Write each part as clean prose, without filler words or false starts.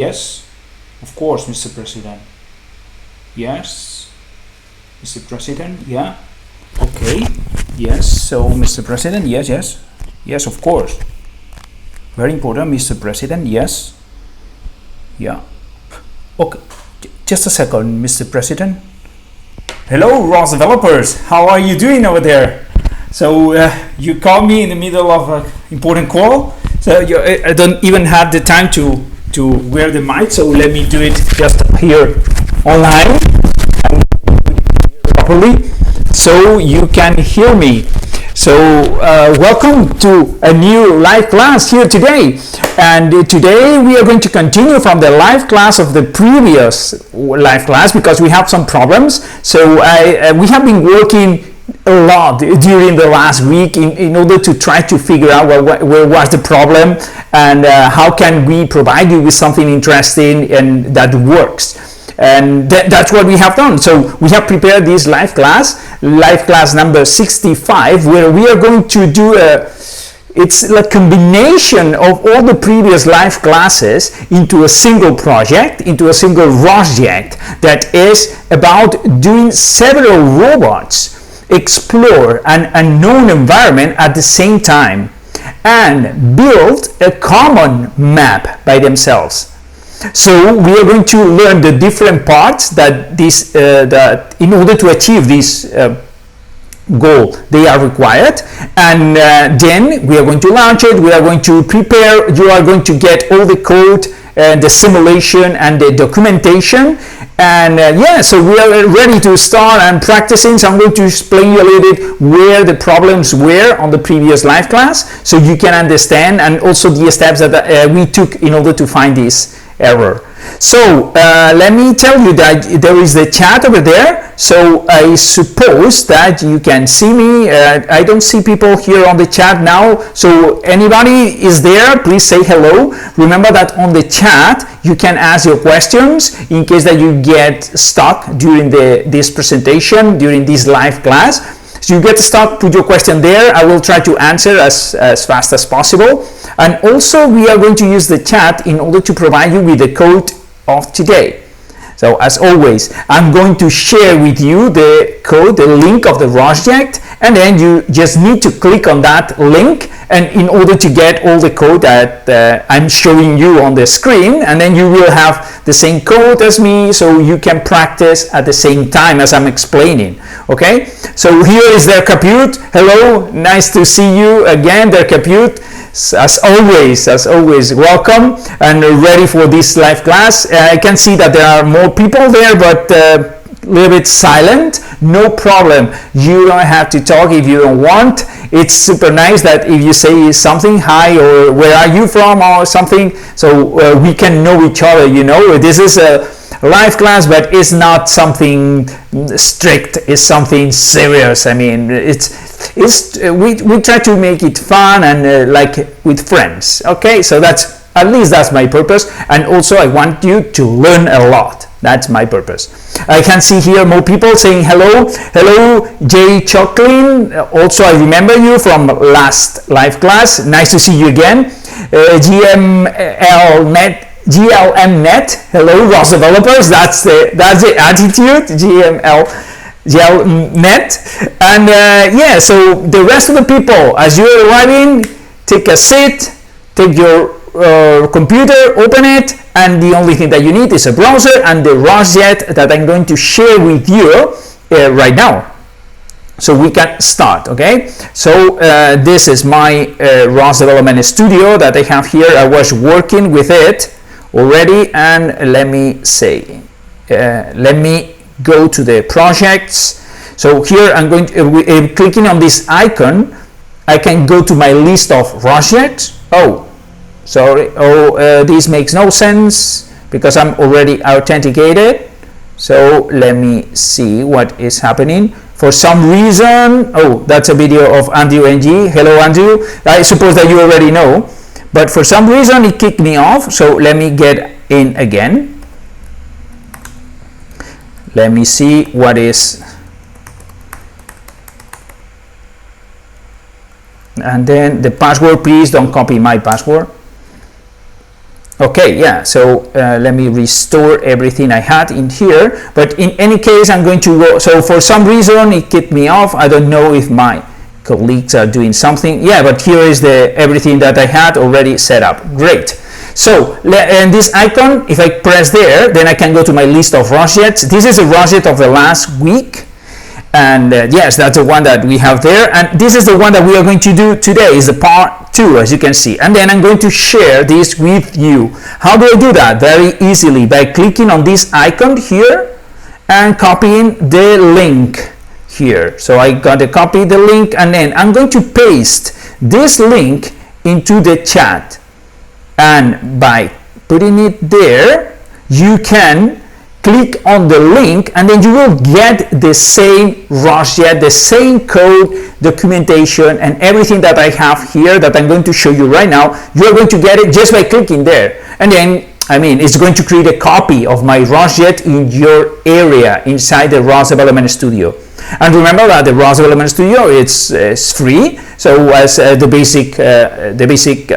Yes, of course, Mr. President. Yes, Mr. President, yeah. Okay, yes, so Mr. President, yes, of course. Very important, Mr. President, yes. Yeah. Okay, just a second, Mr. President. Hello, ROS developers. How are you doing over there? So you called me in the middle of an important call. So I don't even have the time to wear the mic. So let me do it just here online properly, so you can hear me. So welcome to a new live class here today, and today we are going to continue from the live class of the previous live class because we have some problems. So we have been working a lot during the last week in order to try to figure out where was the problem and how can we provide you with something interesting and that works. And that's what we have done. So we have prepared this live class number 65, where we are going to do it's a combination of all the previous live classes into a single project, into a single ROSject that is about doing several robots explore an unknown environment at the same time and build a common map by themselves. So we are going to learn the different parts that in order to achieve this goal they are required, and then we are going to launch it. We are going to prepare. You are going to get all the code, the simulation and the documentation, and yeah, so we are ready to start and practicing. So I'm going to explain you a little bit where the problems were on the previous live class, so you can understand, and also the steps that we took in order to find this error. So let me tell you that there is the chat over there, so I suppose that you can see me. I don't see people here on the chat now, so anybody is there, please say hello. Remember that on the chat you can ask your questions in case that you get stuck during this presentation, during this live class. So you get stuck, put your question there. I will try to answer as fast as possible. And also we are going to use the chat in order to provide you with the code of today. So as always, I'm going to share with you the code, the link of the ROSject, and then you just need to click on that link, and in order to get all the code that I'm showing you on the screen, and then you will have the same code as me, so you can practice at the same time as I'm explaining. Okay, so here is their Capute. Hello, nice to see you again, their Capute. As always, welcome and ready for this live class. I can see that there are more people there, but a little bit silent. No problem, you don't have to talk if you don't want. It's super nice that if you say something, hi, or where are you from, or something, so we can know each other. You know, this is a live class, but it's not something strict, it's something serious. I mean, we try to make it fun and like with friends. Okay, so at least that's my purpose, and also I want you to learn a lot. That's my purpose. I can see here more people saying hello. Jay Chucklin. Also, I remember you from last live class. Nice to see you again. GLM Net. Hello, ROS developers. That's the attitude. GL Net. And yeah, so the rest of the people, as you're arriving, take a seat, take your computer, open it, and the only thing that you need is a browser and the ROSject that I'm going to share with you right now, so we can start. Okay, so this is my ROS development studio that I have here. I was working with it already, and let me say, let me go to the projects. So here I'm going to clicking on this icon, I can go to my list of ROSjects. Sorry, this makes no sense because I'm already authenticated. So let me see what is happening. For some reason, that's a video of Andrew NG. Hello Andrew, I suppose that you already know, but for some reason it kicked me off. So let me get in again. Let me see what is, and then the password, please don't copy my password. Okay, yeah, so let me restore everything I had in here, but in any case I'm going to go, so for some reason it kicked me off. I don't know if my colleagues are doing something. Yeah, but here is the everything that I had already set up. Great. So, and this icon, if I press there, then I can go to my list of ROSjects. This is a ROSject of the last week. And yes, that's the one that we have there, and this is the one that we are going to do today, is the part 2, as you can see. And then I'm going to share this with you. How do I do that? Very easily, by clicking on this icon here and copying the link here. So I got to copy the link, and then I'm going to paste this link into the chat, and by putting it there, you can click on the link, and then you will get the same ROSject, the same code, documentation, and everything that I have here that I'm going to show you right now. You're going to get it just by clicking there, and then it's going to create a copy of my ROSject in your area inside the ROS Development Studio. And remember that the ROS Development Studio is free, so as the basic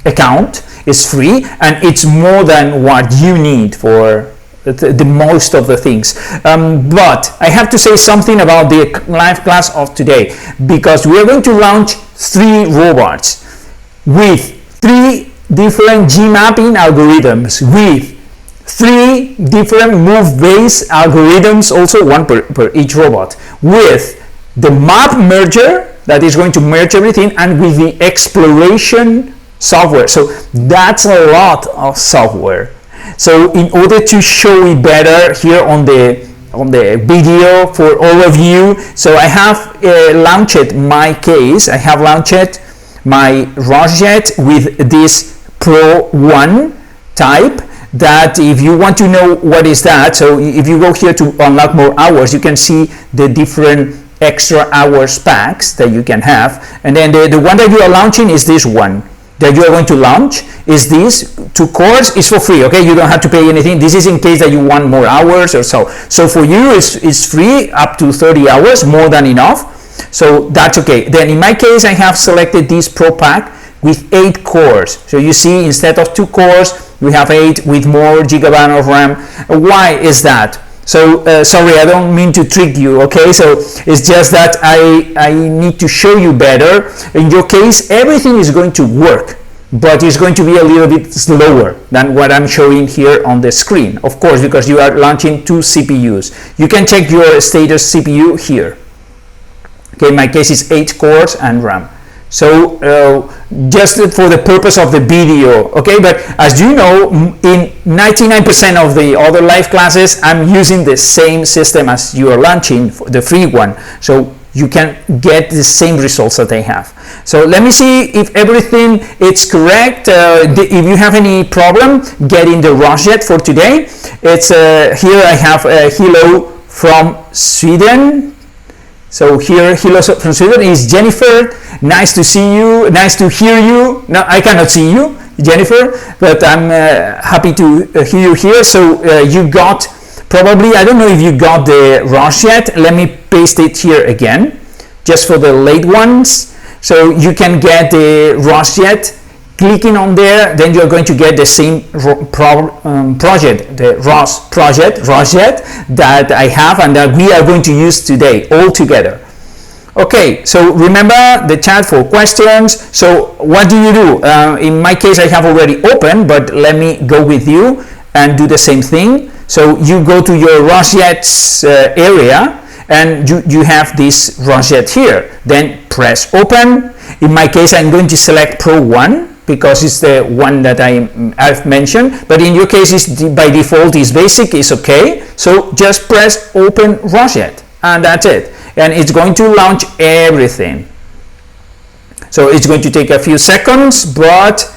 account is free, and it's more than what you need for the most of the things. But I have to say something about the live class of today, because we are going to launch 3 robots with 3 different G mapping algorithms, with 3 different move-based algorithms, also one per each robot, with the map merger that is going to merge everything, and with the exploration software. So that's a lot of software. So in order to show it better here on the video for all of you, so I have launched my case. I have launched my ROSject with this Pro 1 type, that if you want to know what is that, so if you go here to unlock more hours, you can see the different extra hours packs that you can have. And then the one that you are launching is this one that you are going to launch, is this 2 cores. Is for free, okay? You don't have to pay anything. This is in case that you want more hours or so. So for you it's free up to 30 hours, more than enough. So that's okay. Then in my case, I have selected this Pro pack with 8 cores. So you see, instead of 2 cores, we have 8 with more gigabyte of RAM. Why is that? So sorry, I don't mean to trick you, okay? So it's just that I need to show you better. In your case, everything is going to work, but it's going to be a little bit slower than what I'm showing here on the screen, of course, because you are launching 2 CPUs. You can check your status CPU here. Okay, in my case is 8 cores and RAM. So just for the purpose of the video, okay? But as you know, in 99% of the other live classes, I'm using the same system as you are launching, the free one, so you can get the same results that I have. So let me see if everything is correct. If you have any problem getting the ROSject for today, it's here I have hello from Sweden. So here, hello from Sweden is Jennifer. Nice to see you. Nice to hear you. No, I cannot see you, Jennifer, but I'm happy to hear you here. So you got, probably, I don't know if you got the ROSject. Let me paste it here again, just for the late ones. So you can get the ROSject. Clicking on there, then you're going to get the same project, the ROS project, ROSject, that I have and that we are going to use today all together. Okay, so remember the chat for questions. So what do you do? In my case, I have already opened, but let me go with you and do the same thing. So you go to your ROSjects area, and you have this ROSject here. Then press open. In my case, I'm going to select Pro 1 because it's the one that I've mentioned, but in your case, by default is basic, is okay. So just press open ROSject, and that's it. And it's going to launch everything. So it's going to take a few seconds, but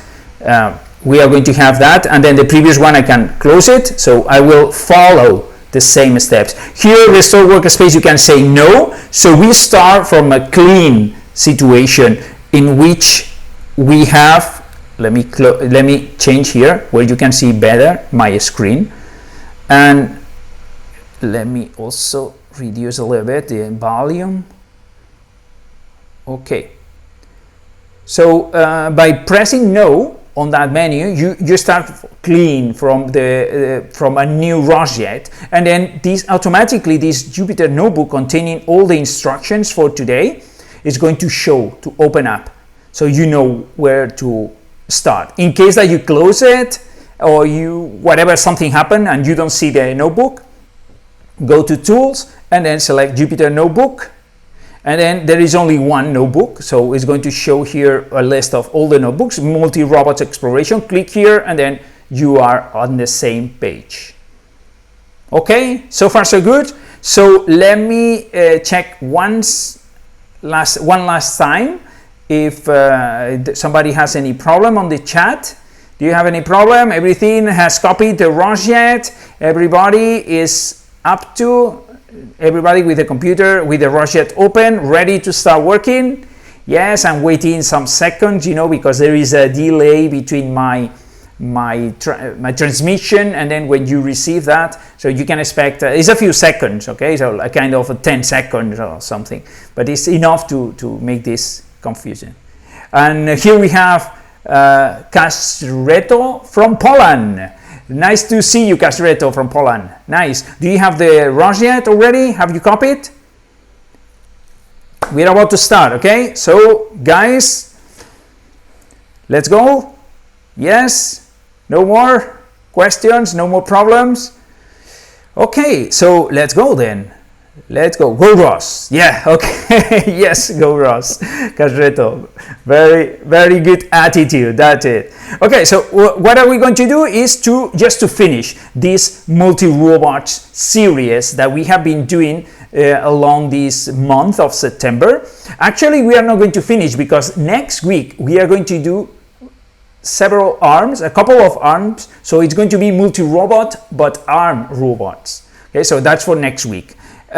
we are going to have that. And then the previous one, I can close it. So I will follow the same steps. Here, restore workspace, you can say no. So we start from a clean situation in which we have, let me change here where you can see better my screen, and let me also reduce a little bit the volume. Okay, so by pressing no on that menu, you start clean from a new ROSject, and then automatically this Jupyter notebook containing all the instructions for today is going to show to open up, so you know where to start. In case that you close it or something happened and you don't see the notebook, go to Tools and then select Jupyter Notebook, and then there is only one notebook, so it's going to show here a list of all the notebooks, multi-robots exploration. Click here and then you are on the same page. Okay, so far so good. So let me check one last time if somebody has any problem on the chat. Do you have any problem? Everything has copied the ROSject? Everybody is up to? Everybody with the computer with the ROSject open, ready to start working? Yes, I'm waiting some seconds, because there is a delay between my transmission and then when you receive that, so you can expect it's a few seconds, okay, so a kind of 10 seconds or something, but it's enough to make this confusion. And here we have Kasreto from Poland. Nice to see you, Kasreto from Poland. Nice. Do you have the ROSject already? Have you copied? We're about to start, okay? So, guys, let's go. Yes? No more questions? No more problems? Okay, so let's go then. Let's go. Go ROS. Yeah, okay. Yes, go ROS. Kasreto. Very, very good attitude. That's it. Okay, so what are we going to do is just to finish this multi-robots series that we have been doing along this month of September. Actually, we are not going to finish because next week we are going to do several arms, a couple of arms. So it's going to be multi-robot but arm robots. Okay, so that's for next week.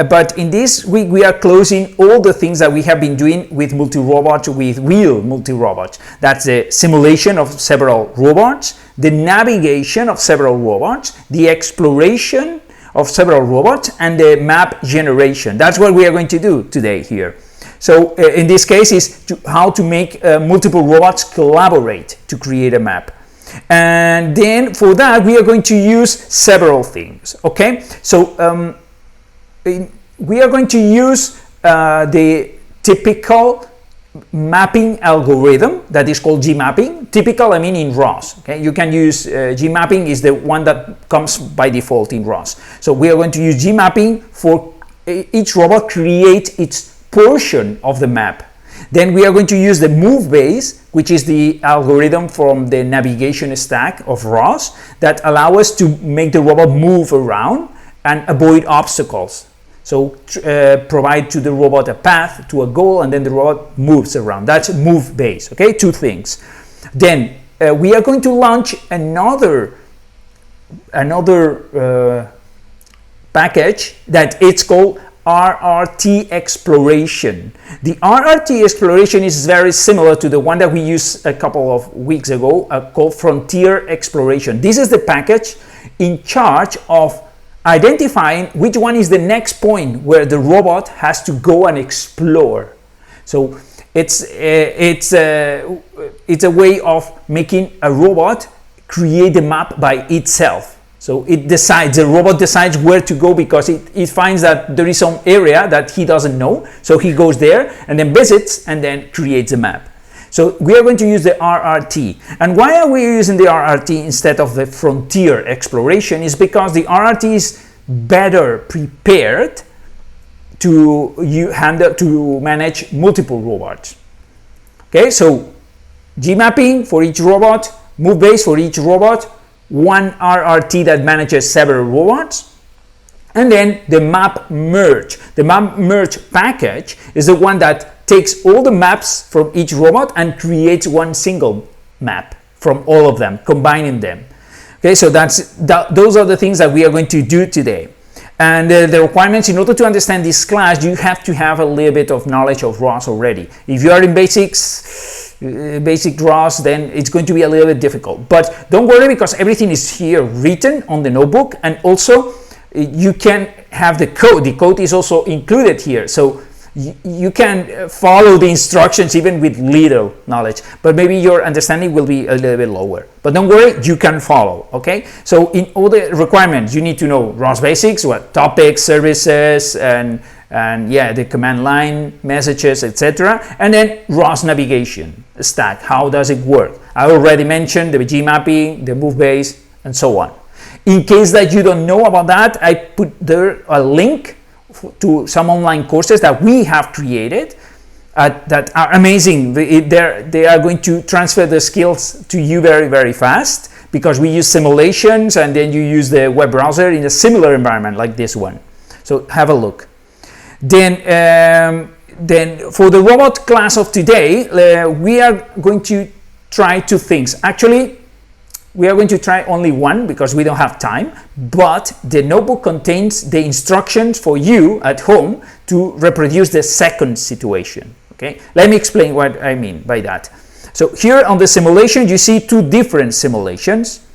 But in this week, we are closing all the things that we have been doing with multi-robots, with wheel multi-robots. That's the simulation of several robots, the navigation of several robots, the exploration of several robots, and the map generation. That's what we are going to do today here. So in this case is how to make multiple robots collaborate to create a map. And then for that, we are going to use several things, okay? So we are going to use the typical mapping algorithm that is called gmapping. Typical, I mean in ROS. Okay, you can use gmapping is the one that comes by default in ROS. So we are going to use gmapping for each robot create its portion of the map. Then we are going to use the move base, which is the algorithm from the navigation stack of ROS that allow us to make the robot move around and avoid obstacles. So provide to the robot a path to a goal, and then the robot moves around. That's move base, okay? Two things. Then we are going to launch another package that it's called RRT Exploration. The RRT Exploration is very similar to the one that we used a couple of weeks ago called Frontier Exploration. This is the package in charge of identifying which one is the next point where the robot has to go and explore. So it's a way of making a robot create the map by itself. So the robot decides where to go because it finds that there is some area that he doesn't know. So he goes there and then visits and then creates a map. So we are going to use the RRT. And why are we using the RRT instead of the Frontier Exploration is because the RRT is better prepared to manage multiple robots. Okay, so gmapping for each robot, move base for each robot, one RRT that manages several robots, and then the map merge. The map merge package is the one that takes all the maps from each robot and creates one single map from all of them, combining them. Okay, so those are the things that we are going to do today. And the requirements, in order to understand this class, you have to have a little bit of knowledge of ROS already. If you are in basic ROS, then it's going to be a little bit difficult. But don't worry, because everything is here written on the notebook, and also you can have the code. The code is also included here. So you can follow the instructions even with little knowledge, but maybe your understanding will be a little bit lower. But don't worry, you can follow, okay? So in all the requirements, you need to know ROS basics, what topics, services, and yeah, the command line, messages, etc. And then ROS navigation stack, how does it work? I already mentioned the G mapping, the move base, and so on. In case that you don't know about that, I put there a link to some online courses that we have created that are amazing. They are going to transfer the skills to you very, very fast, because we use simulations and then you use the web browser in a similar environment like this one. So have a look. Then for the robot class of today, we are going to try two things. Actually, we are going to try only one because we don't have time, but the notebook contains the instructions for you at home to reproduce the second situation. Okay, let me explain what I mean by that. So here on the simulation, you see two different simulations.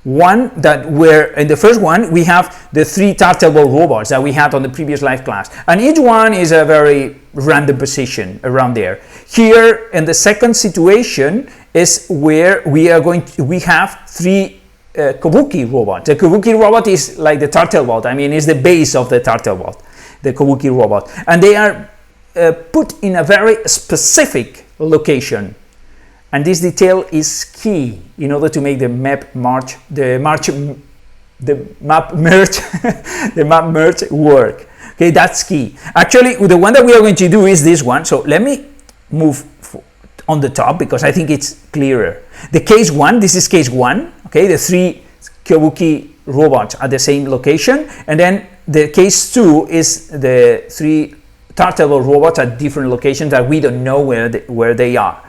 One that where in the first one we have the 3 turtle robots that we had on the previous live class, and each one is a very random position around there. Here in the second situation is where we have 3 Kabuki robots. The Kabuki robot is like the turtle bot. I mean, it's the base of the turtle bot, the Kabuki robot, and they are put in a very specific location. And this detail is key in order to make the map merge, the map merge work. Okay, that's key. Actually, the one that we are going to do is this one. So let me move on the top because I think it's clearer. The case 1, this is case 1. Okay, the 3 Kabuki robots at the same location, and then the case 2 is the 3 turtle robots at different locations that we don't know where they are.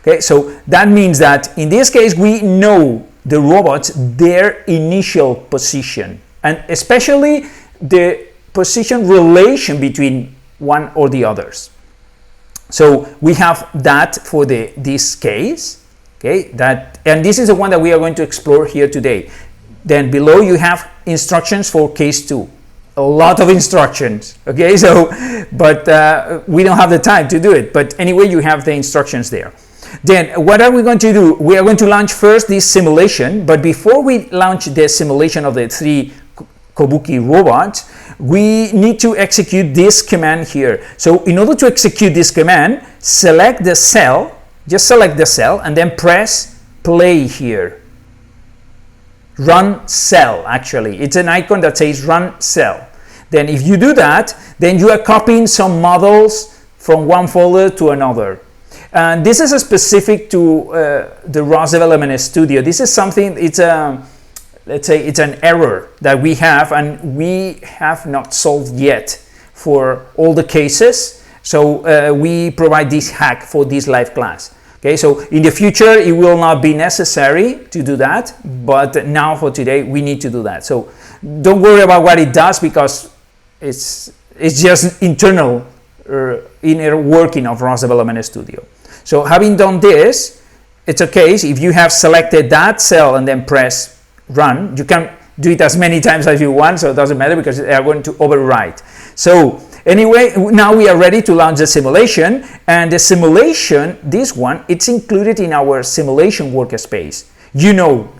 Okay, so that means that in this case we know the robots, their initial position, and especially the position relation between one or the others. So we have that for this case. Okay, and this is the one that we are going to explore here today. Then below you have instructions for case 2. A lot of instructions. Okay, so but we don't have the time to do it. But anyway, you have the instructions there. Then what are we going to do? We are going to launch first this simulation, but before we launch the simulation of the 3 Kabuki robots, we need to execute this command here. So in order to execute this command, select the cell, just select the cell, and then press play here. Run cell, actually. It's an icon that says run cell. Then if you do that, then you are copying some models from one folder to another. And this is specific to the ROS Development Studio. This is something, it's a, let's say it's an error that we have and we have not solved yet for all the cases. So we provide this hack for this live class. Okay, so in the future it will not be necessary to do that, but now for today we need to do that. So don't worry about what it does because it's just internal inner working of ROS Development Studio. So having done this, it's okay if you have selected that cell and then press run. You can do it as many times as you want, so it doesn't matter because they are going to overwrite. So anyway, now we are ready to launch the simulation, and the simulation, this one, it's included in our simulation workspace. You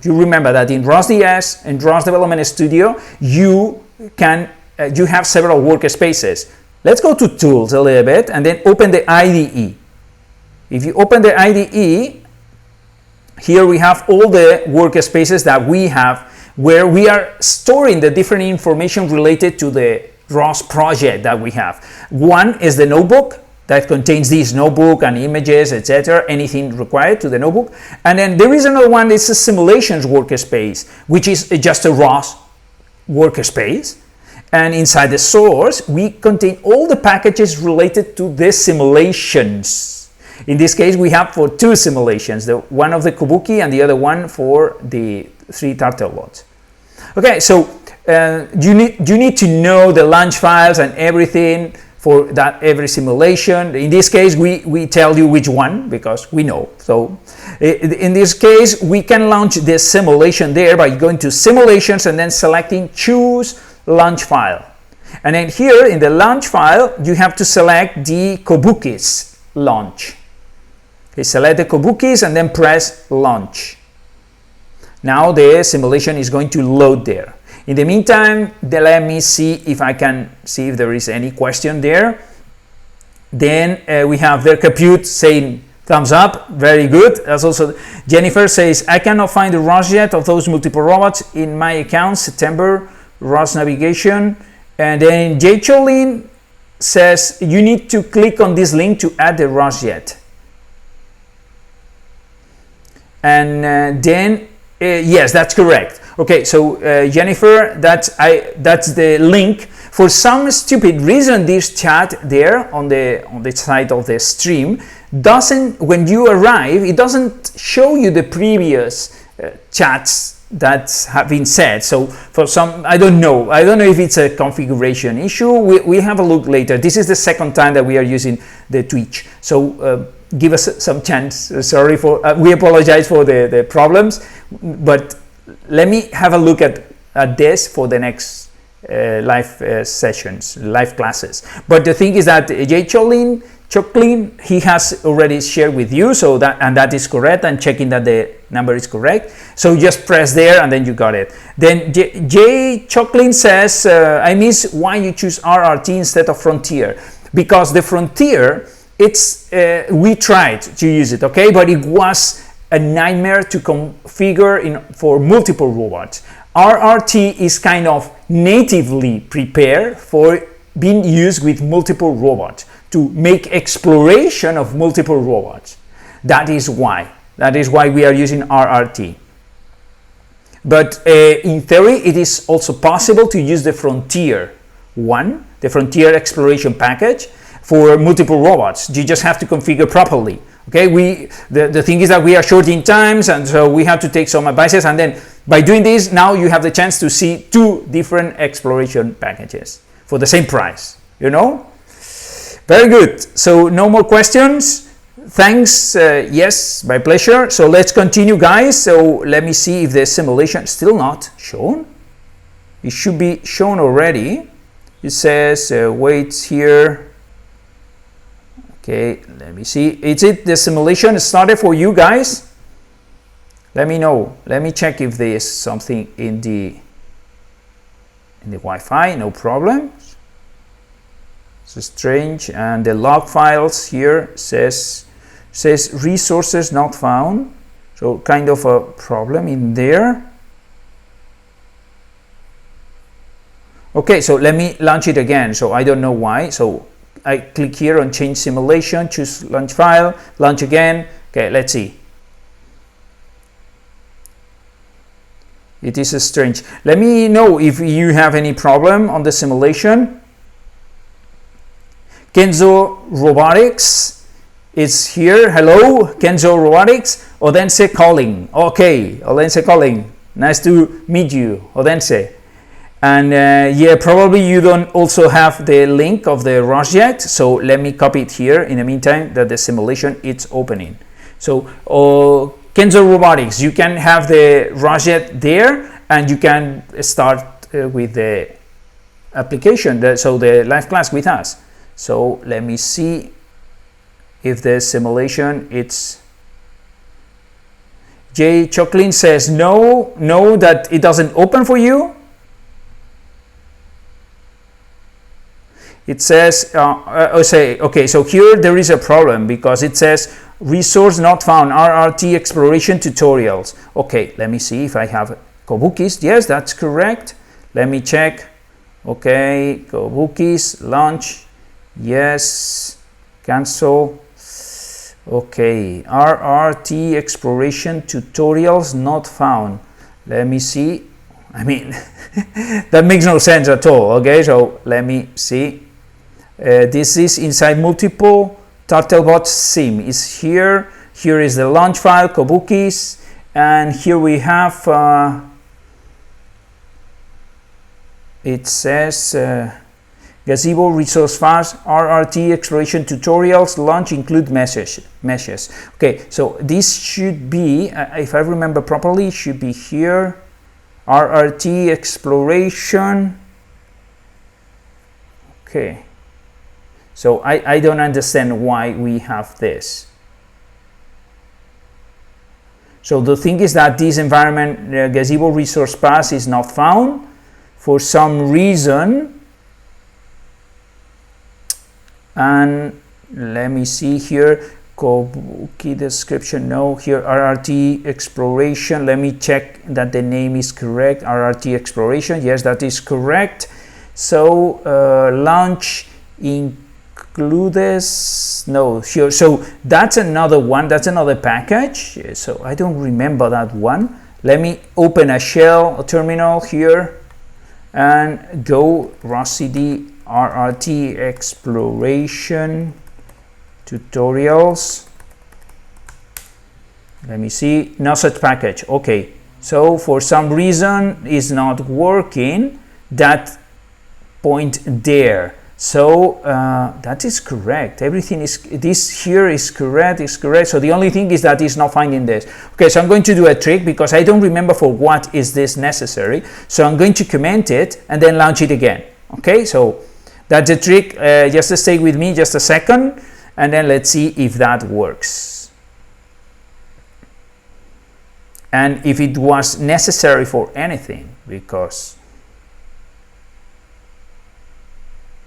remember that in ROSDS and ROS Development Studio, you have several workspaces. Let's go to Tools a little bit and then open the IDE. If you open the IDE, here we have all the workspaces that we have where we are storing the different information related to the ROS project that we have. One is the notebook that contains this notebook and images, etc., anything required to the notebook. And then there is another one, it's a simulations workspace, which is just a ROS workspace. And inside the source, we contain all the packages related to the simulations. In this case, we have for 2 simulations, the one of the Kabuki and the other one for the 3 turtle bots. Okay, so you need to know the launch files and everything for that every simulation. In this case, we tell you which one because we know. So in this case, we can launch this simulation there by going to simulations and then selecting choose launch file. And then here in the launch file, you have to select the Kobukis launch. Okay, select the Kobukis and then press launch. Now the simulation is going to load there. In the meantime, let me see if I can see if there is any question there. Then we have their compute saying thumbs up, very good. That's also Jennifer says, I cannot find the ROS yet of those multiple robots in my account, September, ROS navigation. And then Jay Cholin says, you need to click on this link to add the ROS yet. And then, yes, that's correct. Okay, so Jennifer, that's the link. For some stupid reason, this chat there on the side of the stream doesn't, when you arrive, it doesn't show you the previous chats that have been said. So for some, I don't know if it's a configuration issue. We have a look later. This is the second time that we are using the Twitch. So give us some chance. Sorry for, we apologize for the problems, but let me have a look at this for the next live sessions, live classes. But the thing is that Jay Cholin, he has already shared with you, so that is correct, and checking that the number is correct. So just press there and then you got it. Then Jay Cholin says, I miss why you choose RRT instead of Frontier, because the Frontier, it's we tried to use it, okay, but it was a nightmare to configure for multiple robots. RRT is kind of natively prepared for being used with multiple robots to make exploration of multiple robots. That is why we are using RRT. But in theory, it is also possible to use the Frontier one, the Frontier Exploration package, for multiple robots. You just have to configure properly. Okay, the thing is that we are short in times, and so we have to take some advices, and then by doing this, now you have the chance to see two different exploration packages for the same price, you know? Very good. So no more questions. Thanks. Yes, my pleasure. So let's continue, guys. So let me see if the simulation still not shown. It should be shown already. It says wait here. Okay, let me see. Is it the simulation started for you guys? Let me know. Let me check if there is something in the Wi-Fi. No problem. It's strange. And the log files here says resources not found. So kind of a problem in there. Okay, so let me launch it again. So I don't know why. So I click here on change simulation, choose launch file, launch again. Okay, let's see. It is strange. Let me know if you have any problem on the simulation. Kenzo Robotics is here. Hello, Kenzo Robotics. Odense calling. Okay, Odense calling. Nice to meet you, Odense. And yeah, probably you don't also have the link of the ROSject, so let me copy it here in the meantime that the simulation is opening. So Kenzo Robotics, you can have the ROSject there, and you can start with the application, so the live class with us. So let me see if the simulation it's Jay Cholin says no, that it doesn't open for you. It says, okay, so here there is a problem because it says resource not found, RRT Exploration Tutorials. Okay, let me see if I have Kobukis. Yes, that's correct. Let me check. Okay, Kobukis, launch. Yes, cancel. Okay, RRT Exploration Tutorials not found. Let me see. I mean, that makes no sense at all. Okay, so let me see. This is inside multiple. Turtlebot sim is here. Here is the launch file, Kobukis, and here we have. It says Gazebo Resource Files RRT Exploration Tutorials launch include meshes. Okay, so this should be, if I remember properly, should be here. RRT Exploration. Okay, so I don't understand why we have this. So the thing is that this environment gazebo resource path is not found for some reason. And let me see here, key description, no, here RRT exploration, let me check that the name is correct, RRT exploration, yes, that is correct. So launch includes, no, here, so that's another one, that's another package, so I don't remember that one. Let me open a shell, a terminal here, and go ROScd RRT Exploration Tutorials. Let me see, no such package. Okay, so for some reason it's not working, that point there. So that is correct, everything is, this here is correct, so the only thing is that it's not finding this. Okay, so I'm going to do a trick because I don't remember for what is this necessary, so I'm going to comment it and then launch it again. Okay, so that's a trick, just stay with me just a second and then let's see if that works and if it was necessary for anything, because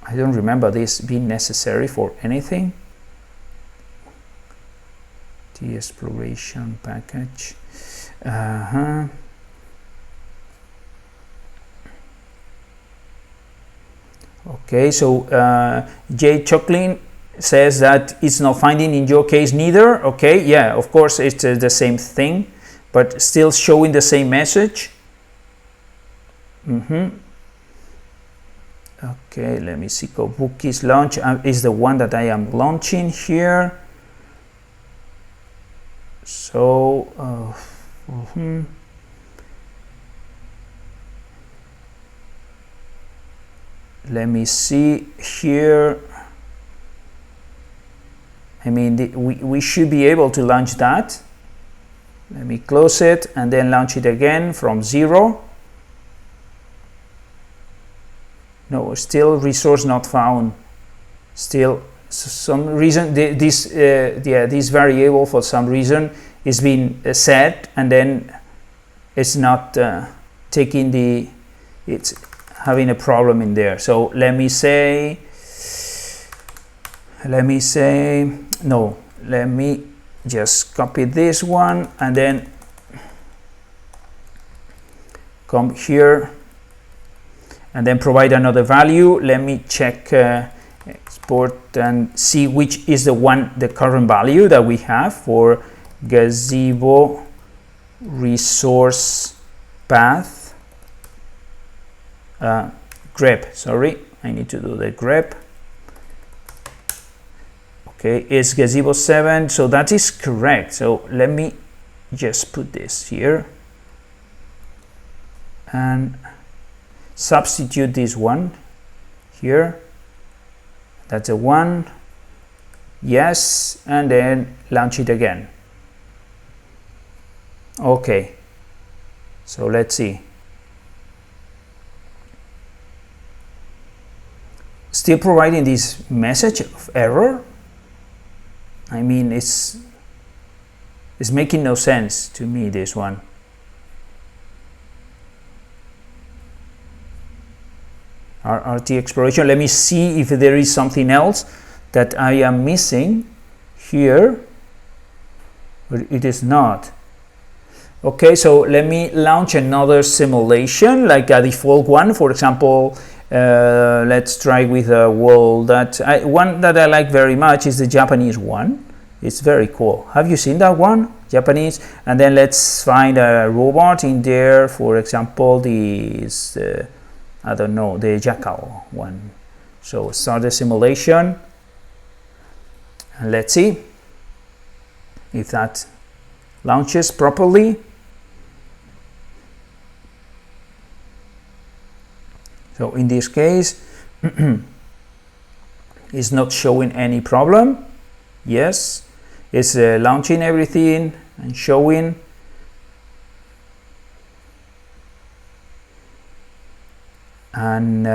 I don't remember this being necessary for anything. The exploration package. Okay, so J. Chucklin says that it's not finding in your case neither. Okay, yeah, of course it's the same thing, but still showing the same message. Okay, let me see. Cookies launch is the one that I am launching here. So let me see here. I mean, we should be able to launch that. Let me close it and then launch it again from 0. No, still resource not found. Still, some reason this variable for some reason is being set and then it's not taking the, it's having a problem in there. So let me say no, let me just copy this one and then come here and then provide another value. Let me check export and see which is the one, the current value that we have for gazebo resource path grep. Sorry, I need to do the grep. Okay, it's gazebo 7, so that is correct. So let me just put this here and substitute this one here. That's a 1, yes, and then launch it again. Okay, so let's see. Still providing this message of error. I mean, it's making no sense to me, this one. RT exploration. Let me see if there is something else that I am missing here, but it is not. Okay, so let me launch another simulation, like a default one. For example, let's try with a world that one that I like very much is the Japanese one. It's very cool. Have you seen that one? Japanese. And then let's find a robot in there. For example, this I don't know, the jackal one. So start the simulation and let's see if that launches properly. So in this case it's not showing any problem. Yes, it's launching everything and showing. And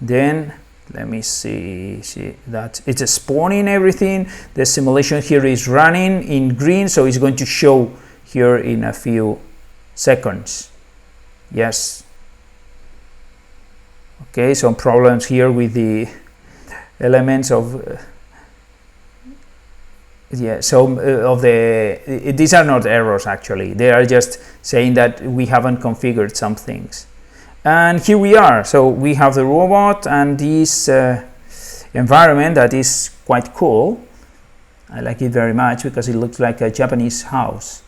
then let me see that it's spawning everything. The simulation here is running in green, so it's going to show here in a few seconds. Yes. Okay, some problems here with the elements of of the these are not errors actually, they are just saying that we haven't configured some things. And here we are, so we have the robot and this environment that is quite cool. I like it very much because it looks like a Japanese house.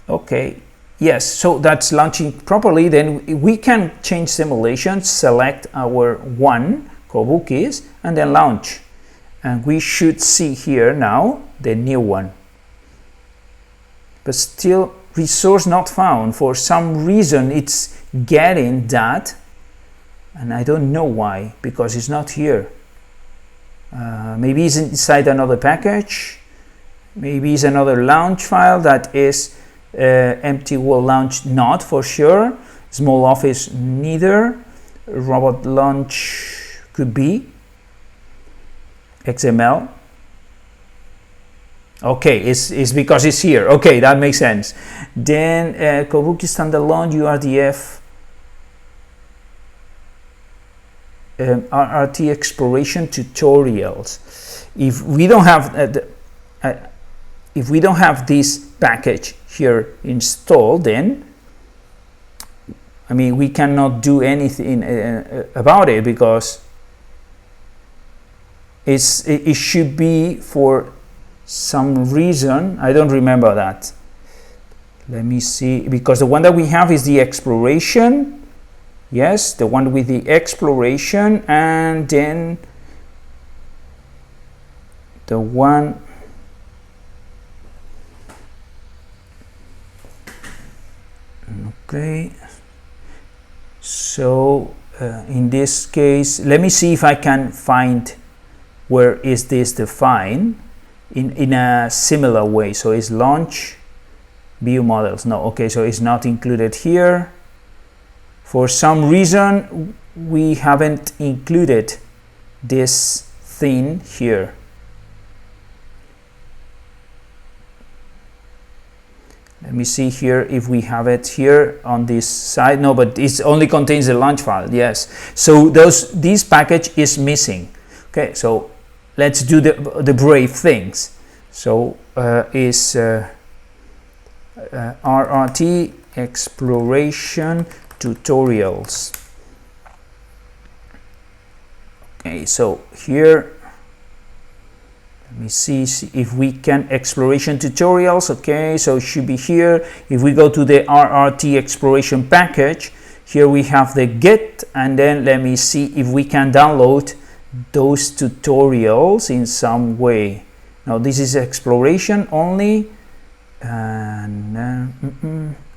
Okay, yes, so that's launching properly. Then we can change simulation, select our one Kobukis and then launch. And we should see here now the new one. But still resource not found. For some reason it's getting that. And I don't know why, because it's not here. Maybe it's inside another package. Maybe it's another launch file that is empty will launch not for sure. Small office neither. Robot launch could be. XML. Okay, it's because it's here. Okay, that makes sense. Then Kobuki standalone URDF RRT Exploration Tutorials. If we don't have this package here installed, then I mean we cannot do anything about it, because it should be for some reason. I don't remember that. Let me see, because the one that we have is the exploration. Yes, the one with the exploration, and then the one okay. So in this case, let me see if I can find where is this defined in a similar way. So it's launch view models. No, okay, so it's not included here. For some reason we haven't included this thing here. Let me see here if we have it here on this side. No, but it only contains the launch file. Yes, so this package is missing. Okay, so let's do the brave things. So is RRT Exploration Tutorials. Okay, so here let me see if we can Exploration Tutorials. Okay, so it should be here. If we go to the RRT Exploration package, here we have the Git, and then let me see if we can download those tutorials in some way. Now this is exploration only, and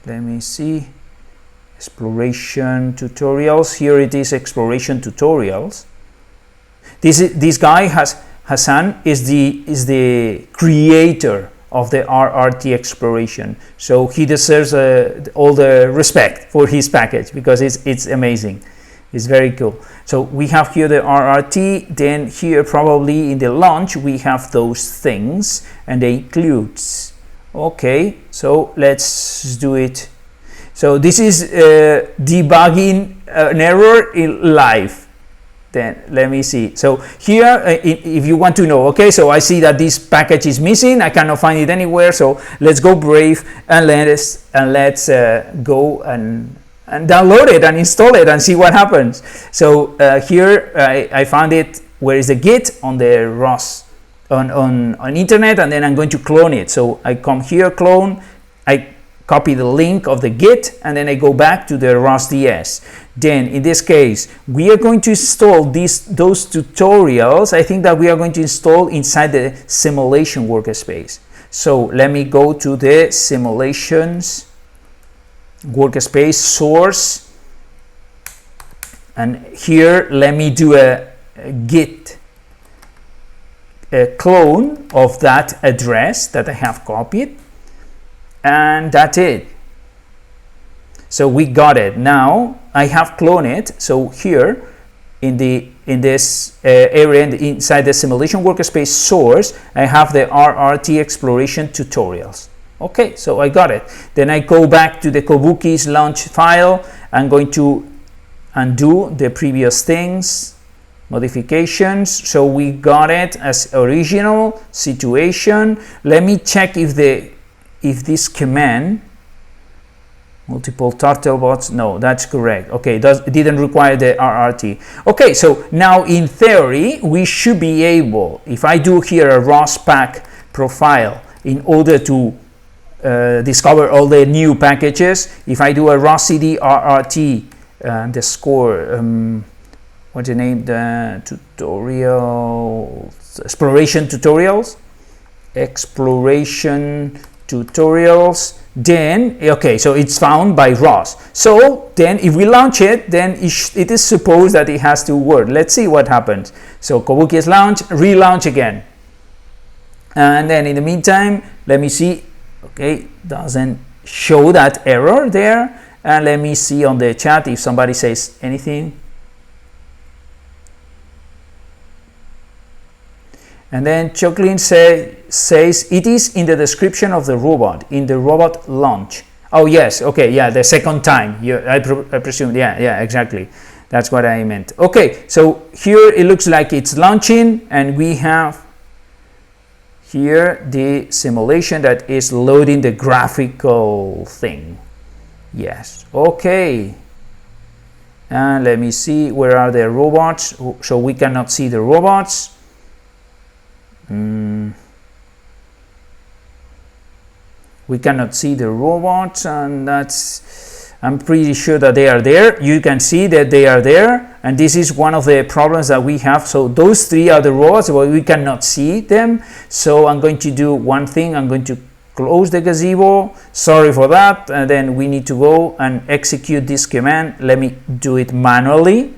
let me see, exploration tutorials. Here it is, exploration tutorials. This guy Hassan is the creator of the RRT exploration, so he deserves all the respect for his package, because it's amazing. It's very cool. So we have here the RRT, then here probably in the launch we have those things, and they includes. Okay, so let's do it. So this is debugging an error in live. Then let me see. So here, if you want to know, okay, so I see that this package is missing. I cannot find it anywhere. So let's go brave and let's go and download it and install it and see what happens. So here I found it. Where is the Git? On the ROS on internet, and then I'm going to clone it. So I come here, clone, I copy the link of the Git, and then I go back to the ROS DS. Then in this case we are going to install those tutorials. I think that we are going to install inside the simulation workspace. So let me go to the simulations workspace source, and here let me do a Git clone of that address that I have copied, and that's it. So we got it. Now I have cloned it. So here in the in this area inside the simulation workspace source, I have the ROS Exploration Tutorials. Okay, so I got it. Then I go back to the Kabuki's launch file. I'm going to undo the previous things, modifications. So we got it as original situation. Let me check if this command, multiple turtle bots, no, that's correct. Okay, it didn't require the RRT. Okay, so now in theory we should be able, if I do here a ROS pack profile in order to discover all the new packages, if I do a ROS CD RRT underscore what's the name, the tutorials, exploration tutorials, then okay, so it's found by ROS. So then if we launch it, then it is supposed that it has to work. Let's see what happens. So Kabuki is launched, relaunch again, and then in the meantime let me see. Okay, doesn't show that error there, and let me see on the chat if somebody says anything. And then Chocolin says it is in the description of the robot, in the robot launch. Oh yes, okay, yeah, the second time. I presume, yeah, exactly. That's what I meant. Okay, so here it looks like it's launching, and we have here the simulation that is loading the graphical thing. Yes, okay. And let me see, where are the robots? So we cannot see the robots. We cannot see the robots, and I'm pretty sure that they are there. You can see that they are there, and this is one of the problems that we have. So those three are the robots, but we cannot see them. So I'm going to do one thing. I'm going to close the gazebo. Sorry for that. And then we need to go and execute this command. Let me do it manually.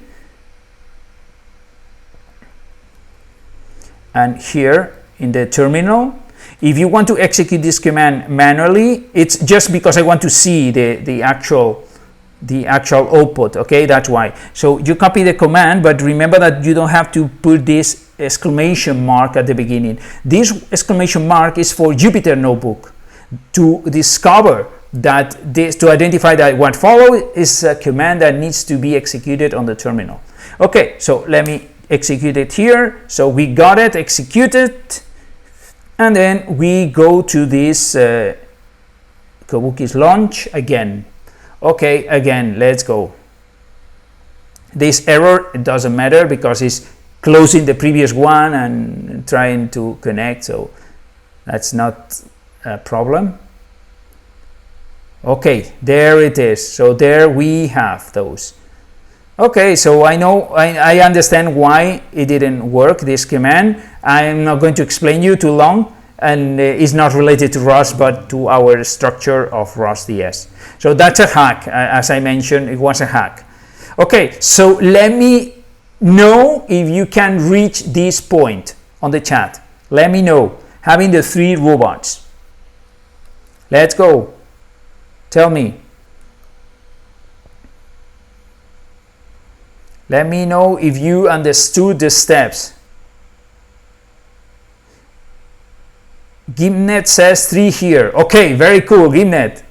And here in the terminal, if you want to execute this command manually, it's just because I want to see the actual output. Okay, that's why. So you copy the command, but remember that you don't have to put this exclamation mark at the beginning. This exclamation mark is for Jupyter Notebook to discover that to identify that what follows is a command that needs to be executed on the terminal. Okay, so let me execute it here. So we got it executed, and then we go to this Kabuki's launch again. Okay, again, let's go. This error, it doesn't matter because it's closing the previous one and trying to connect, so that's not a problem. Okay, there it is. So there we have those. Okay, so I understand why it didn't work, this command. I'm not going to explain you too long, and it's not related to ROS but to our structure of ROS-DS. So that's a hack. As I mentioned, it was a hack. Okay, so let me know if you can reach this point on the chat. Let me know, having the three robots. Let's go. Tell me. Let me know if you understood the steps. Gimnet says 3 here. Okay, very cool, Gimnet.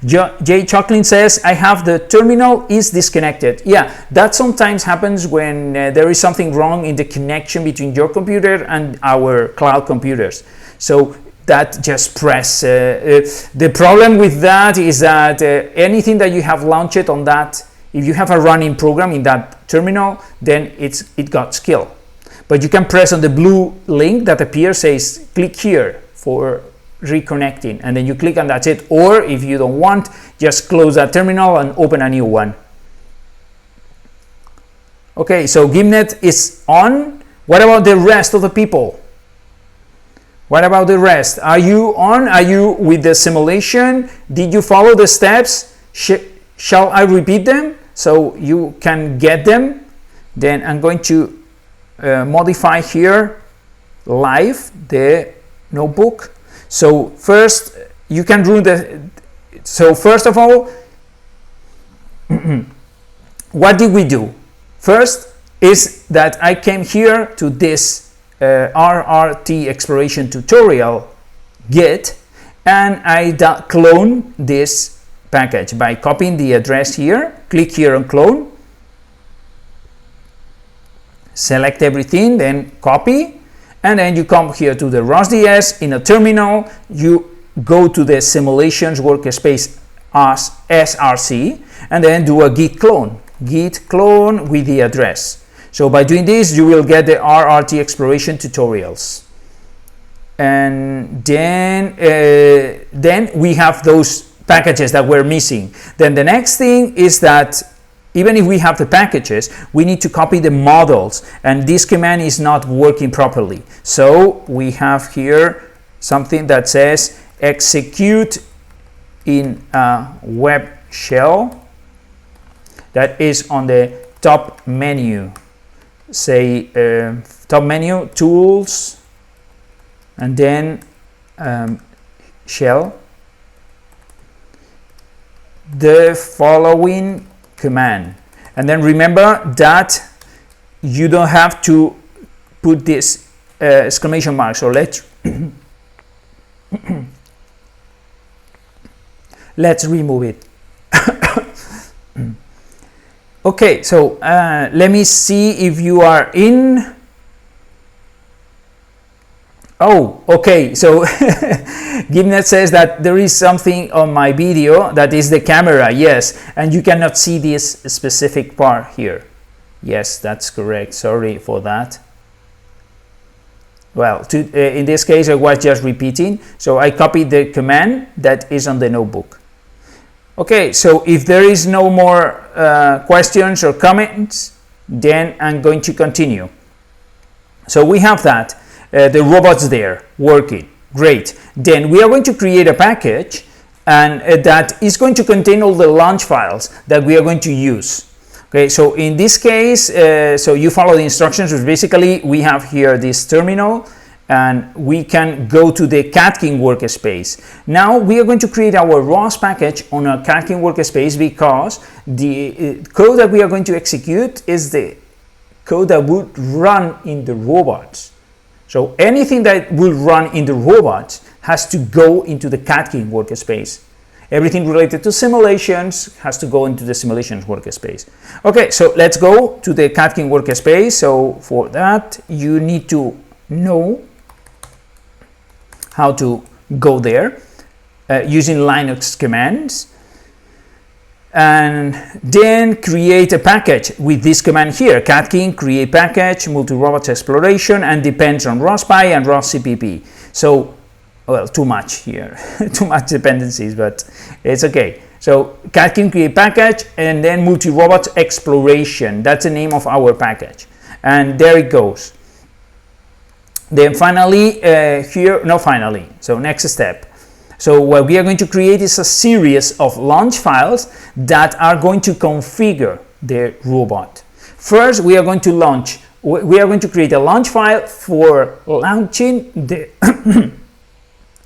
Jay Chocklin says, I have the terminal is disconnected. Yeah, that sometimes happens when there is something wrong in the connection between your computer and our cloud computers. So that just press. The problem with that is that anything that you have launched on that, if you have a running program in that terminal, then it got killed. But you can press on the blue link that appears, says click here for reconnecting, and then you click and that's it. Or if you don't want, just close that terminal and open a new one. Okay, so Gimnet is on. What about the rest of the people? What about the rest? Are you on? Are you with the simulation? Did you follow the steps? Shall I repeat them so you can get them? Then I'm going to modify here live the notebook. So first you can run so first of all what did we do? First is that I came here to this RRT Exploration Tutorial Git, and I clone this package by copying the address here. Click here on clone, select everything, then copy, and then you come here to the ROSDS. In a terminal, you go to the simulations workspace as src, and then do a git clone with the address. So by doing this, you will get the RRT Exploration Tutorials. And then we have those packages that we're missing. Then the next thing is that even if we have the packages, we need to copy the models, and this command is not working properly. So we have here something that says execute in a web shell that is on the top menu. Say top menu, tools, and then shell, the following command. And then remember that you don't have to put this exclamation mark. So let's let's remove it. Okay, so let me see if you are in. Oh, okay, so Gimnet says that there is something on my video that is the camera, yes, and you cannot see this specific part here. Yes, that's correct, sorry for that. Well, in this case I was just repeating, so I copied the command that is on the notebook. Okay, so if there is no more questions or comments, then I'm going to continue. So we have that. The robots there working, great. Then we are going to create a package, and that is going to contain all the launch files that we are going to use. Okay, so in this case, so you follow the instructions, which basically we have here this terminal, and we can go to the Catkin workspace. Now we are going to create our ROS package on a Catkin workspace, because the code that we are going to execute is the code that would run in the robots. So anything that will run in the robots has to go into the Catkin workspace. Everything related to simulations has to go into the simulations workspace. Okay, so let's go to the Catkin workspace. So for that, you need to know how to go there using Linux commands, and then create a package with this command here, catkin create package multi-robots exploration, and depends on ROSPy and ROSCPP. So, well, too much here, too much dependencies, but it's okay. So catkin create package, and then multi-robots exploration, that's the name of our package, and there it goes. Then finally so next step. So what we are going to create is a series of launch files that are going to configure the robot. First, we are going to create a launch file for launching the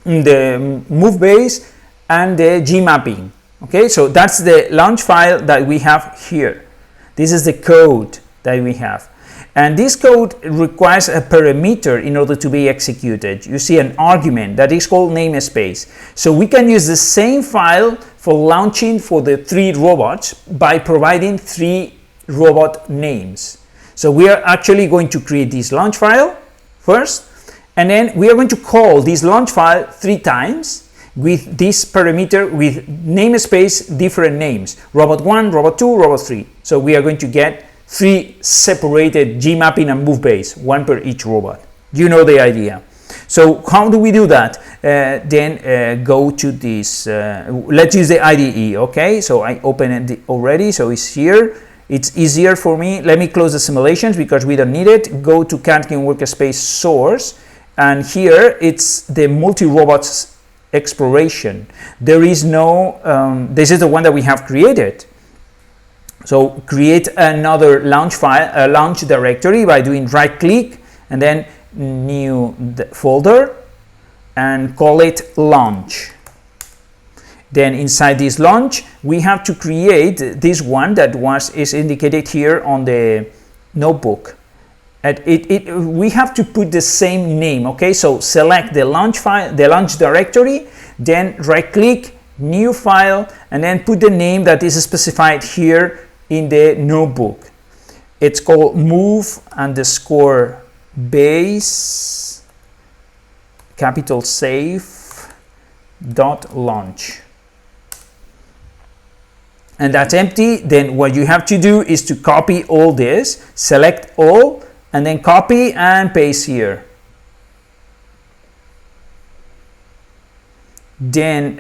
the move base and the G mapping. Okay, so that's the launch file that we have here. This is the code that we have. And this code requires a parameter in order to be executed. You see an argument that is called namespace. So we can use the same file for launching for the 3 robots by providing 3 robot names. So we are actually going to create this launch file first, and then we are going to call this launch file 3 times with this parameter with namespace different names. Robot 1, Robot 2, Robot 3. So we are going to get 3 separated G mapping and move base, 1 per each robot. You know the idea. So how do we do that? Then go to this, let's use the IDE, okay? So I opened it already, so it's here. It's easier for me. Let me close the simulations because we don't need it. Go to Catkin workspace source, and here it's the multi-robots exploration. There is no, this is the one that we have created. So create another launch file, a launch directory by doing right click and then new folder and call it launch. Then inside this launch we have to create this one that is indicated here on the notebook. We have to put the same name, okay? So select the launch file, the launch directory, then right click, new file, and then put the name that is specified here in the notebook. It's called move_base capital safe .launch. And that's empty. Then what you have to do is to copy all this, select all, and then copy and paste here. Then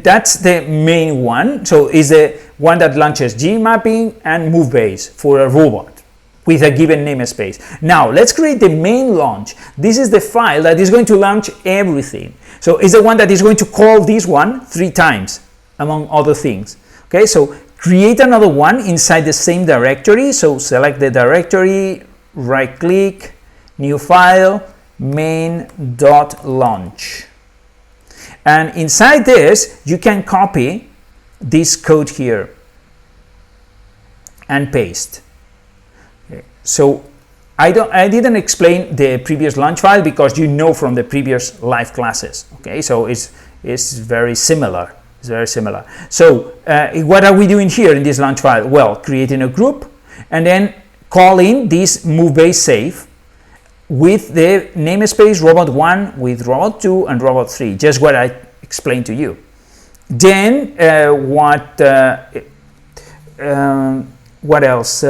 that's the main one. So is the one that launches gmapping and move base for a robot with a given namespace. Now let's create the main launch. This is the file that is going to launch everything. So it's the one that is going to call this one 3 times, among other things. Okay, so create another one inside the same directory. So select the directory, right click, new file, main.launch. And inside this, you can copy this code here and paste. Okay. So I didn't explain the previous launch file because you know from the previous live classes. Okay, so it's very similar. It's very similar. So what are we doing here in this launch file? Well, creating a group and then calling this move base safe with the namespace robot 1 with robot 2 and robot 3, just what I explained to you. Then what else?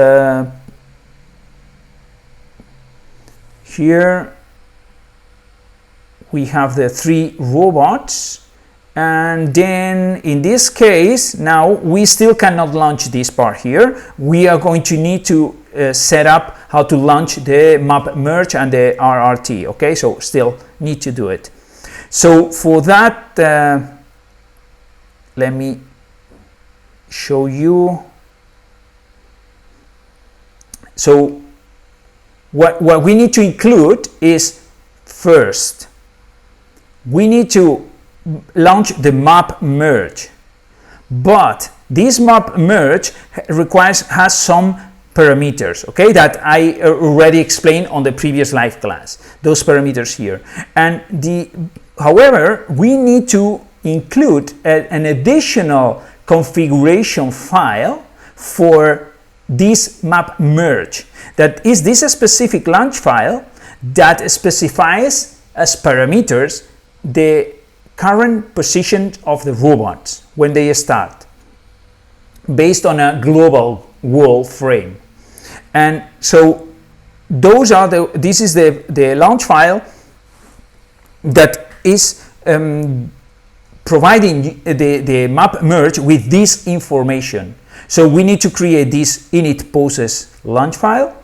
Here we have the 3 robots, and then in this case now we still cannot launch this part here. We are going to need to set up how to launch the map merge and the RRT. Okay, so still need to do it. So for that, let me show you. So what we need to include is, first we need to launch the map merge, but this map merge has some parameters, okay, that I already explained on the previous live class, those parameters here. And however, we need to include an additional configuration file for this map merge. That is this specific launch file that specifies as parameters the current position of the robots when they start, based on a global world frame. And so those are this is the launch file that is providing the map merge with this information. So we need to create this init poses launch file.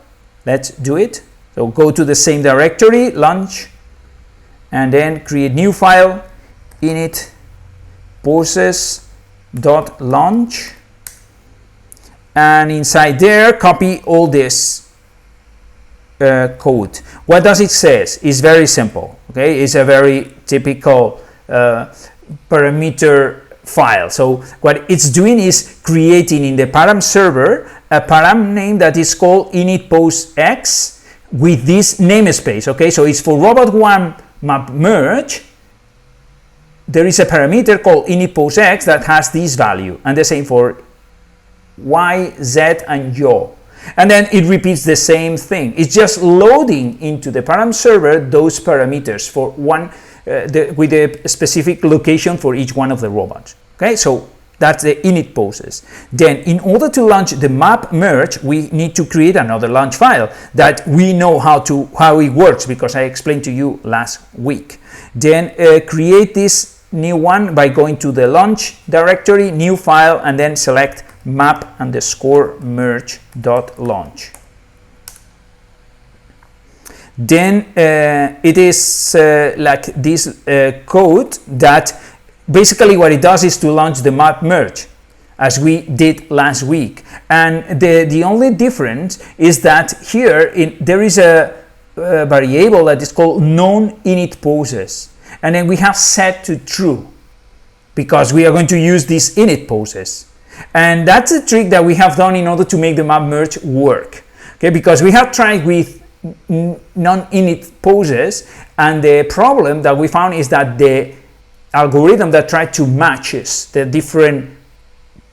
Let's do it. So go to the same directory, launch, and then create new file, init poses.launch, and inside there copy all this code. What does it say? It's very simple. Okay, it's a very typical parameter file. So what it's doing is creating in the param server a param name that is called init_pos_x with this namespace. Okay, so it's for robot 1 map merge. There is a parameter called init_pos_x that has this value, and the same for y, z, and yaw. And then it repeats the same thing. It's just loading into the param server those parameters for one with a specific location for each one of the robots. Okay, so that's the init poses. Then in order to launch the map merge, we need to create another launch file that we know how it works, because I explained to you last week. Then create this new one by going to the launch directory, new file, and then select map_merge.launch. Then it is like this code that basically what it does is to launch the map merge as we did last week. And the only difference is that here there is a variable that is called non-init poses, and then we have set to true because we are going to use this init poses. And that's a trick that we have done in order to make the map merge work. okay, because we have tried with non-init poses, and the problem that we found is that the algorithm that tried to matches the different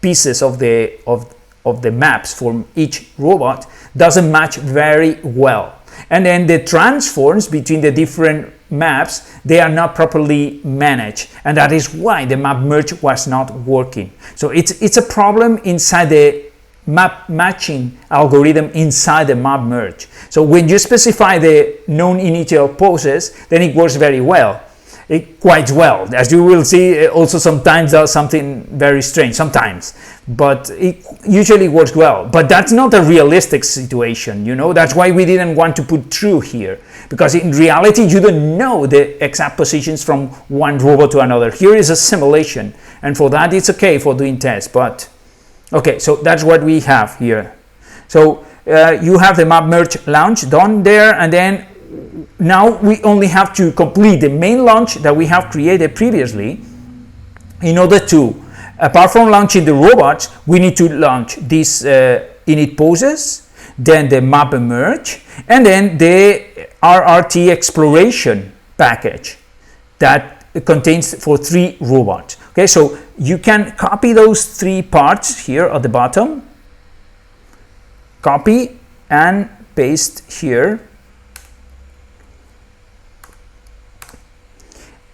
pieces of the maps for each robot doesn't match very well. And then the transforms between the different maps, they are not properly managed, and that is why the map merge was not working. So it's a problem inside the map matching algorithm inside the map merge. So when you specify the known initial poses, then it works very well. Quite well, as you will see. Also sometimes does something very strange sometimes, but it usually works well. But that's not a realistic situation, you know. That's why we didn't want to put true here, because in reality you don't know the exact positions from one robot to another. Here is a simulation, and for that it's okay for doing tests. But okay, so that's what we have here. So you have the map merge launch done there, and then now we only have to complete the main launch that we have created previously. In order to, apart from launching the robots, we need to launch these init poses, then the map merge, and then the RRT exploration package that contains for 3 robots. Okay, so you can copy those 3 parts here at the bottom, copy and paste here.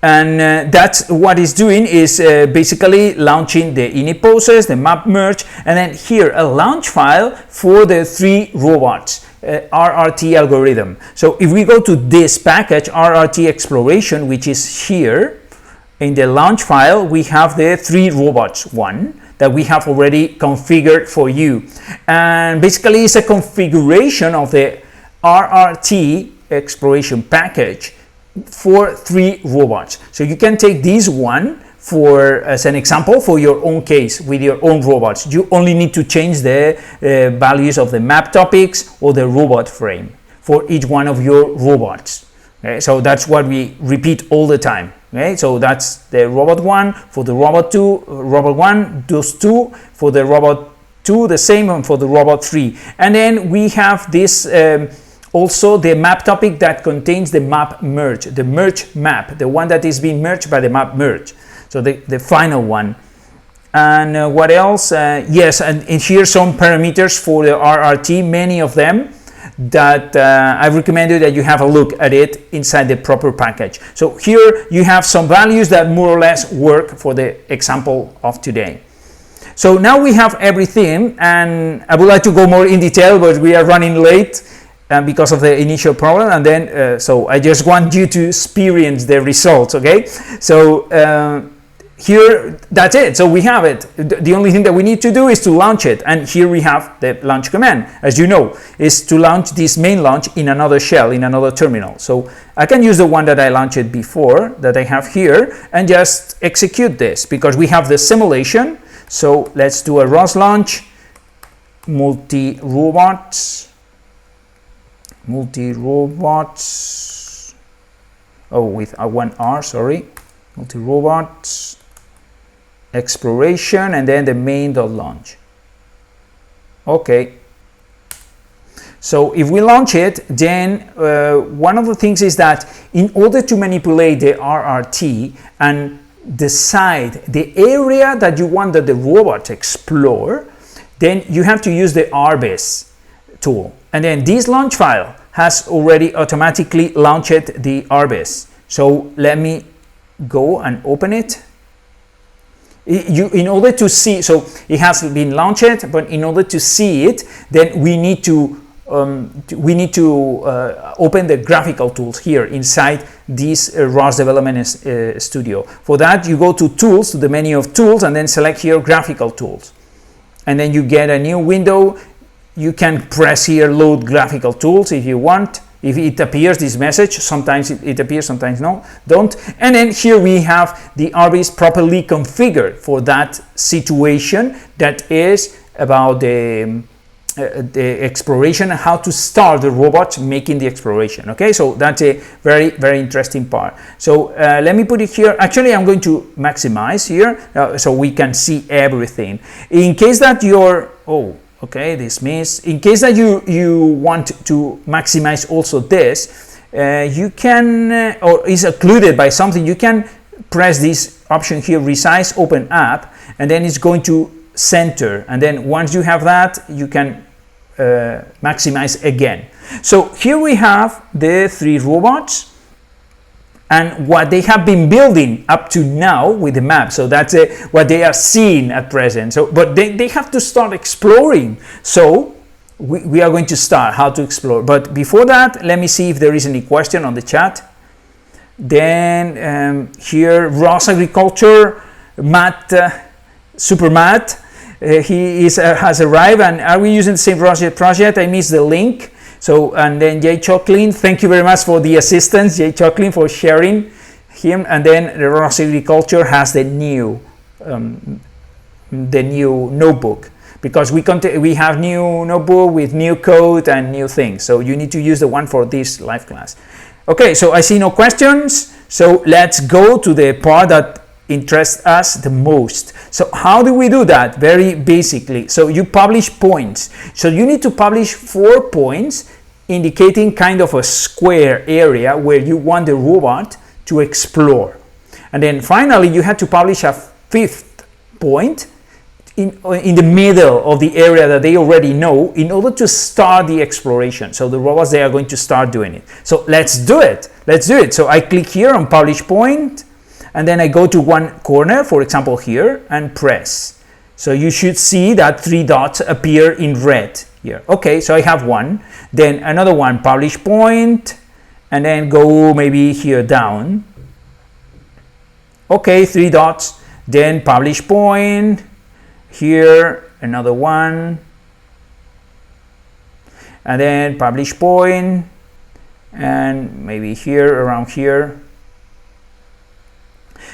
And that's what it's doing, is basically launching the init poses, the map merge, and then here a launch file for the 3 robots, RRT algorithm. So if we go to this package, RRT exploration, which is here in the launch file, we have the 3 robots one that we have already configured for you. And basically it's a configuration of the RRT exploration package for 3 robots. So you can take this one for as an example for your own case with your own robots. You only need to change the values of the map topics or the robot frame for each one of your robots. Okay, so that's what we repeat all the time. Okay, so that's the robot 1 for the robot 2, robot 1, those 2 for the robot 2, the same one for the robot 3. And then we have this also the map topic that contains the map merge, the merge map, the one that is being merged by the map merge. So the final one. And what else? Yes, and here some parameters for the RRT, many of them that I recommend you that you have a look at it inside the proper package. So here you have some values that more or less work for the example of today. So now we have everything, and I would like to go more in detail, but we are running late because of the initial problem, and then so I just want you to experience the results. Okay, so here that's it. So we have it. The only thing that we need to do is to launch it, and here we have the launch command, as you know, is to launch this main launch in another shell, in another terminal. So I can use the one that I launched before, that I have here, and just execute this because we have the simulation. So let's do a ROS launch, multi-robots, oh, with a 1R, sorry, multi-robots, exploration, and then the main.launch. Okay, so if we launch it, then one of the things is that in order to manipulate the RRT and decide the area that you want that the robot to explore, then you have to use the RBase tool. And then this launch file has already automatically launched the RBase. So let me go and open it. In order to see, so it has been launched, but in order to see it, then we need to open the graphical tools here inside this ROS Development Studio. For that, you go to Tools, to the menu of Tools, and then select here Graphical Tools. And then you get a new window. You can press here Load Graphical Tools if you want. If it appears this message, sometimes it appears, sometimes no, don't. And then here we have the RBase properly configured for that situation, that is about the exploration and how to start the robot making the exploration. Okay, so that's a very, very interesting part. So let me put it here. Actually, I'm going to maximize here so we can see everything. In case that you're, Okay, this means in case that you want to maximize also this, you can, or is occluded by something, you can press this option here, resize open app, and then it's going to center, and then once you have that, you can maximize again. So here we have the 3 robots and what they have been building up to now with the map. So that's what they are seeing at present. So, but they have to start exploring. So we are going to start how to explore. But before that, let me see if there is any question on the chat. Then here, ROS Agriculture, Matt, Super Matt, he has arrived. And are we using the same ROSject project? I missed the link. So, and then Jay Chocklin, thank you very much for the assistance, Jay Chocklin, for sharing him. And then the ROS Agriculture has the new notebook, because we have new notebook with new code and new things. So you need to use the one for this live class. Okay, so I see no questions. So let's go to the part that interests us the most. So how do we do that? Very basically, so you publish points. So you need to publish 4 points indicating kind of a square area where you want the robot to explore. And then finally you have to publish a 5th point in the middle of the area that they already know in order to start the exploration. So the robots, they are going to start doing it. So let's do it. Let's do it. So I click here on publish point, and then I go to one corner, for example here, and press. So you should see that 3 dots appear in red here. Okay, so I have one. Then another one, publish point, and then go maybe here down. Okay, 3 dots. Then publish point. Here, another one. And then publish point. And maybe here, around here.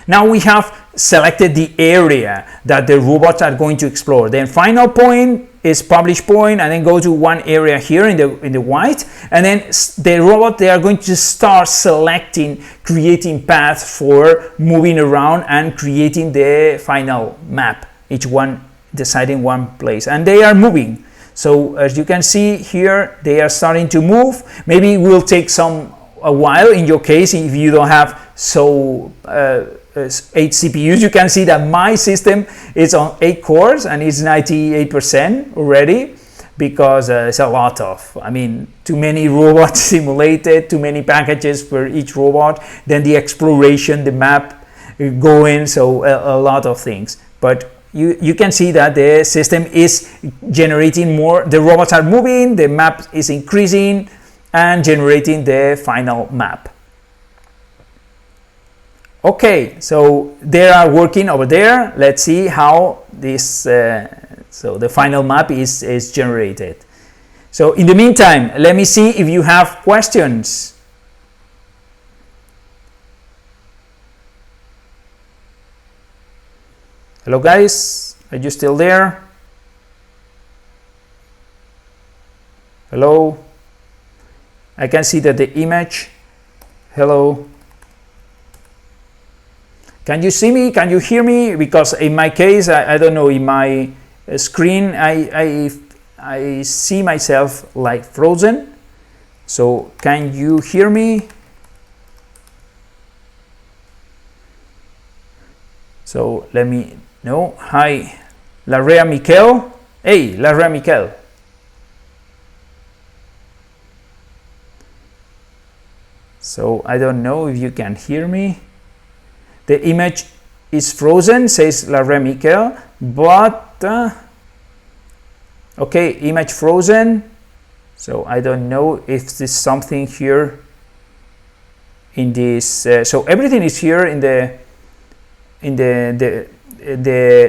Now we have selected the area that the robots are going to explore. Then final point is publish point, and then go to one area here in the white, and then the robot, they are going to start selecting, creating paths for moving around and creating the final map, each one deciding one place, and they are moving. So as you can see here, they are starting to move. Maybe it will take a while in your case if you don't have 8 CPUs. You can see that my system is on 8 cores and it's 98% already, because it's a lot of, I mean, too many robots simulated, too many packages for each robot, then the exploration, the map going, so a lot of things. But you can see that the system is generating more, the robots are moving, the map is increasing and generating the final map. Okay, so they are working over there. Let's see how this, so the final map is generated. So in the meantime, let me see if you have questions. Hello guys, are you still there? Hello? I can see that the image, hello? Can you see me? Can you hear me? Because in my case, I don't know, in my screen, I see myself like frozen. So can you hear me? So let me know. Hi, Larrea Miquel. Hey, Larrea Miquel. So I don't know if you can hear me. The image is frozen, says Larrea Miquel, but okay, image frozen. So I don't know if there's something here in this. So everything is here in the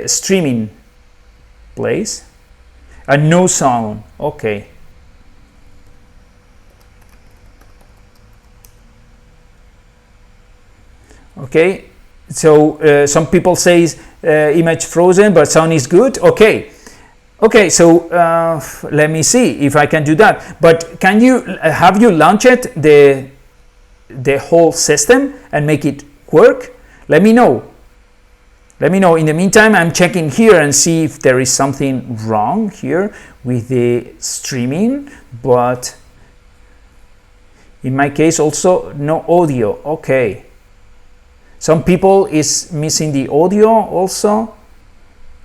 streaming place, and no sound. Okay. Okay. So some people say image frozen, but sound is good. Okay. Okay, so let me see if I can do that. But can you have you launched the whole system and make it work? Let me know. Let me know. In the meantime, I'm checking here and see if there is something wrong here with the streaming, but in my case also no audio. Okay, some people is missing the audio also,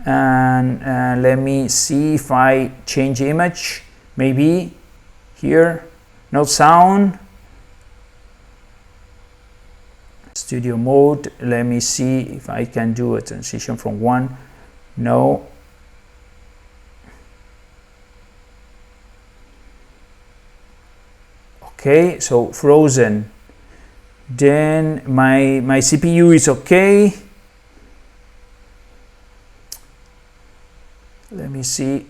and let me see if I change image. Maybe here no sound. Studio mode, let me see if I can do a transition from one. No. Okay, so frozen. Then my CPU is okay. Let me see.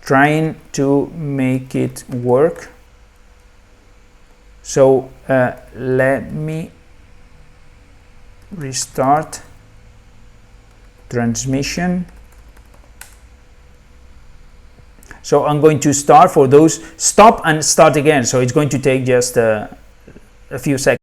Trying to make it work. So let me restart transmission. So I'm going to start for those, stop and start again. So it's going to take just a few seconds.